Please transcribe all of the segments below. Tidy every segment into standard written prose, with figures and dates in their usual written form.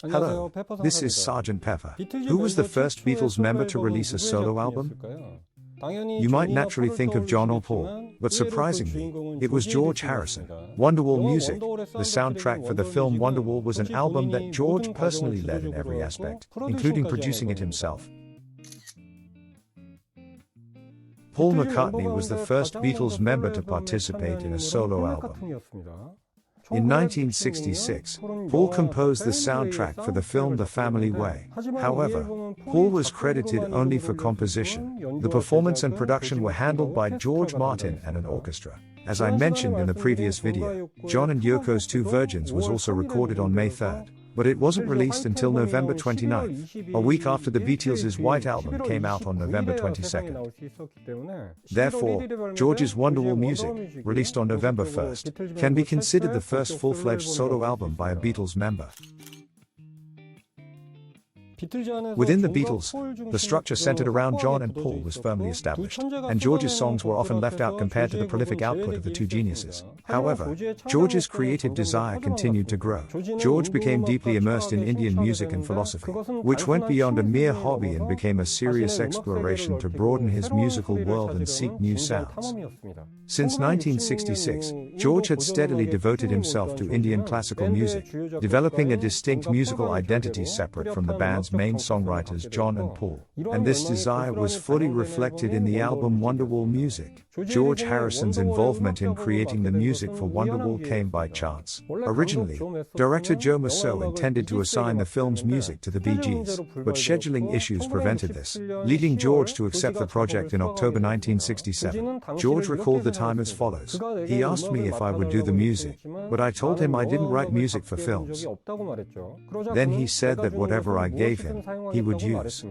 Hello, this is Sgt. Pepper. Who was the first Beatles member to release a solo album? You might naturally think of John or Paul, but surprisingly, it was George Harrison. Wonderwall Music, the soundtrack for the film Wonderwall, was an album that George personally led in every aspect, including producing it himself. Paul McCartney was the first Beatles member to participate in a solo album. In 1966, Paul composed the soundtrack for the film The Family Way. However, Paul was credited only for composition. The performance and production were handled by George Martin and an orchestra. As I mentioned in the previous video, John and Yoko's Two Virgins was also recorded on May 3rd, but it wasn't released until November 29th, a week after the Beatles' White Album came out on November 22nd. Therefore, George's Wonderwall Music, released on November 1st, can be considered the first full-fledged solo album by a Beatles member. Within the Beatles, the structure centered around John and Paul was firmly established, and George's songs were often left out compared to the prolific output of the two geniuses. However, George's creative desire continued to grow. George became deeply immersed in Indian music and philosophy, which went beyond a mere hobby and became a serious exploration to broaden his musical world and seek new sounds. Since 1966, George had steadily devoted himself to Indian classical music, developing a distinct musical identity separate from the band's main songwriters John and Paul, and this desire was fully reflected in the album Wonderwall Music. George Harrison's involvement in creating the music for Wonderwall came by chance. Originally, director Joe Musso intended to assign the film's music to the Bee Gees, but scheduling issues prevented this, leading George to accept the project in October 1967. George recalled the time as follows: "He asked me if I would do the music, but I told him I didn't write music for films. Then he said that whatever I gave him, he would use."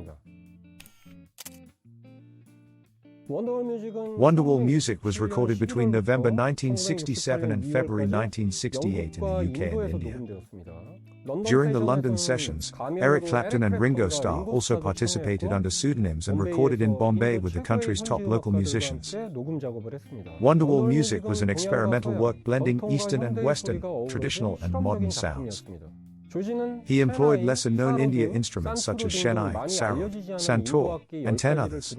Wonderwall Music was recorded between November 1967 and February 1968 in the UK and India. During the London sessions, Eric Clapton and Ringo Starr also participated under pseudonyms and recorded in Bombay with the country's top local musicians. Wonderwall Music was an experimental work blending Eastern and Western, traditional and modern sounds. He employed lesser-known India instruments such as Shehnai, sarod, santoor, and 10 others.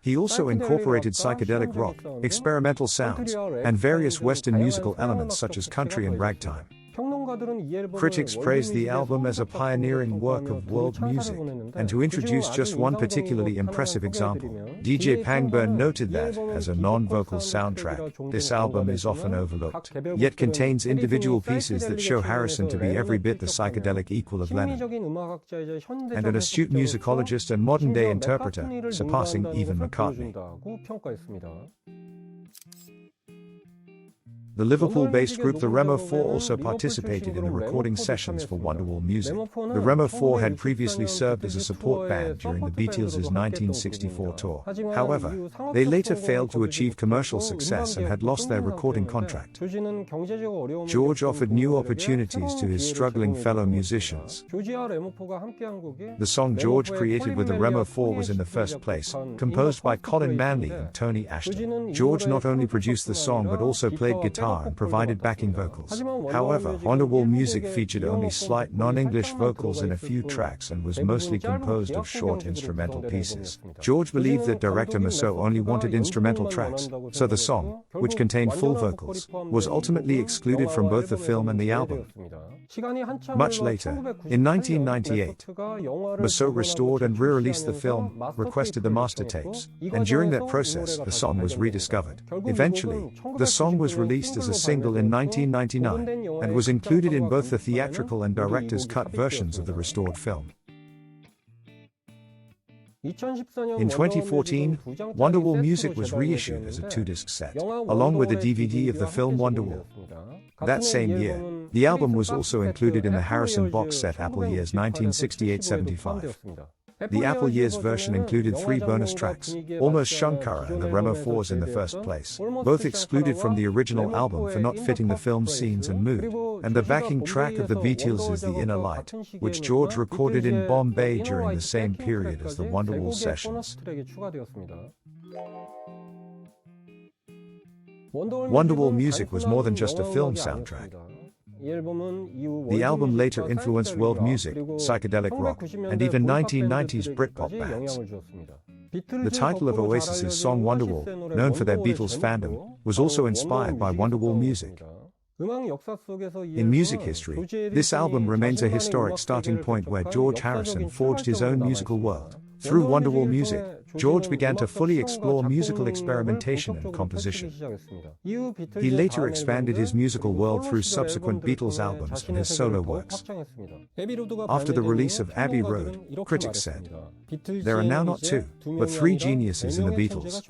He also incorporated psychedelic rock, experimental sounds, and various Western musical elements such as country and ragtime. Critics praised the album as a pioneering work of world music, and to introduce just one particularly impressive example, DJ Pangburn noted that, as a non-vocal soundtrack, this album is often overlooked, yet contains individual pieces that show Harrison to be every bit the psychedelic equal of Lennon, and an astute musicologist and modern-day interpreter, surpassing even McCartney. The Liverpool-based group the Remo Four also participated in the recording sessions for Wonderwall Music. The Remo Four had previously served as a support band during the Beatles' 1964 tour. However, they later failed to achieve commercial success and had lost their recording contract. George offered new opportunities to his struggling fellow musicians. The song George created with the Remo Four was in the first place, composed by Colin Manley and Tony Ashton. George not only produced the song but also played guitar and provided backing vocals. However, Wonderwall Music featured only slight non-English vocals in a few tracks and was mostly composed of short instrumental pieces. George believed that director Musso only wanted instrumental tracks, so the song, which contained full vocals, was ultimately excluded from both the film and the album. Much later, in 1998, Musso restored and re-released the film, requested the master tapes, and during that process the song was rediscovered. Eventually, the song was released as a single in 1999, and was included in both the theatrical and director's cut versions of the restored film. In 2014, Wonderwall Music was reissued as a 2-disc set, along with a DVD of the film Wonderwall. That same year, the album was also included in the Harrison box set Apple Years 1968-75. The Apple Years version included 3 bonus tracks, Almost Shankara and the Remo Fours in the first place, both excluded from the original album for not fitting the film's scenes and mood, and the backing track of the Beatles is The Inner Light, which George recorded in Bombay during the same period as the Wonderwall sessions. Wonderwall Music was more than just a film soundtrack. The album later influenced world music, psychedelic rock, and even 1990s Britpop bands. The title of Oasis's song Wonderwall, known for their Beatles fandom, was also inspired by Wonderwall music. In music history, this album remains a historic starting point where George Harrison forged his own musical world. Through Wonderwall music, George began to fully explore musical experimentation and composition. He later expanded his musical world through subsequent Beatles albums and his solo works. After the release of Abbey Road, critics said, "There are now not two, but three geniuses in the Beatles."